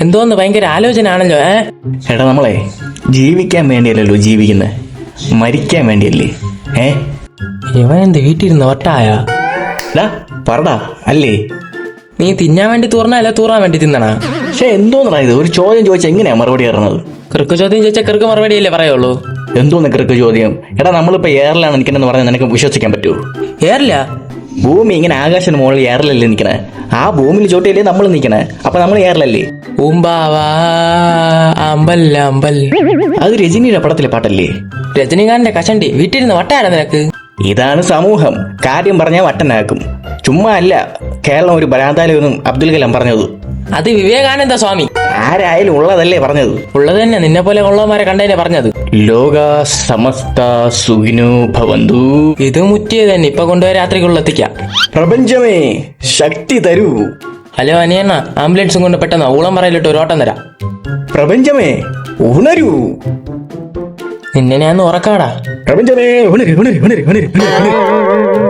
എന്തോന്ന് ഭയങ്കര ആലോചന ആണല്ലോ. എടാ നമ്മളെ ജീവിക്കാൻ വേണ്ടിയല്ലല്ലോ ജീവിക്കുന്നത്, മരിക്കാൻ വേണ്ടിയല്ലേ. ഇവൻ എന്ത് വീട്ടിലിരുന്ന് ഒട്ടായ പറടാ അല്ലേ? നീ തിന്നാൻ വേണ്ടി തൂർന്നല്ല തൂറാൻ വേണ്ടി തിന്നണാ? പക്ഷെ എന്തോന്നാ ഇത്, ഒരു ചോദ്യം ചോദിച്ചാൽ എങ്ങനെയാ മറുപടി അറിയണത്? കൃക്ക് ചോദ്യം ചോദിച്ചാൽ കൃക്ക് മറുപടിയല്ലേ പറയുള്ളൂ. എന്തോന്ന് കൃക്ക് ചോദ്യം? എടാ നമ്മളിപ്പോ എയറിലാണ് നിൽക്കണെന്ന് പറഞ്ഞാൽ നിനക്ക് വിശ്വസിക്കാൻ പറ്റുമോ? ഏറില്ല. ഭൂമി ഇങ്ങനെ ആകാശത്തിന് മുകളിൽ എയറിലല്ലേ നിൽക്കണേ? ആ ഭൂമിയിൽ ചോട്ടിയല്ലേ നമ്മൾ നിൽക്കണേ, അപ്പൊ നമ്മൾ എയറിലല്ലേ? അമ്പല്ല അമ്പൽ. അത് രജനിയുടെ പടത്തിലെ പാട്ടല്ലേ? രജനികാന്തിന്റെ കഷണ്ടി വീട്ടിലിരുന്ന് വട്ടാണ് നിനക്ക്. ഇതാണ് സമൂഹം, കാര്യം പറഞ്ഞാൽ വട്ടനാക്കും. ചുമ്മാ അല്ല കേരളം ഒരു ഭ്രാന്താലയൊന്നും അബ്ദുൽ കലാം പറഞ്ഞത്. അത് വിവേകാനന്ദ സ്വാമി. ആരായാലും ഉള്ളതല്ലേ പറഞ്ഞത്? ഉള്ളത് തന്നെ, നിന്നെ പോലെ ഉള്ളവന്മാരെ കണ്ടതിനെ പറഞ്ഞത്. ലോക സമസ്ത സുഖിനോ ഭവന്തു. ഇത് മുറ്റിയത് തന്നെ, ഇപ്പൊ കൊണ്ടുപോയി രാത്രിക്കുള്ള എത്തിക്കാം. പ്രപഞ്ചമേ ശക്തി തരൂ. ഹലോ അനിയണ്ണ, ആംബുലൻസും കൊണ്ട് പെട്ടെന്ന് ഊളം പറയിലിട്ട് ഒരു ഓട്ടം തരാം. പ്രപഞ്ചമേ ഉണരൂ. നിന്നെ ഞാൻ ഉറക്കാടാ. പ്രപഞ്ചമേ ഉണര് ഉണര് ഉണര് ഉണര് ഉണര്.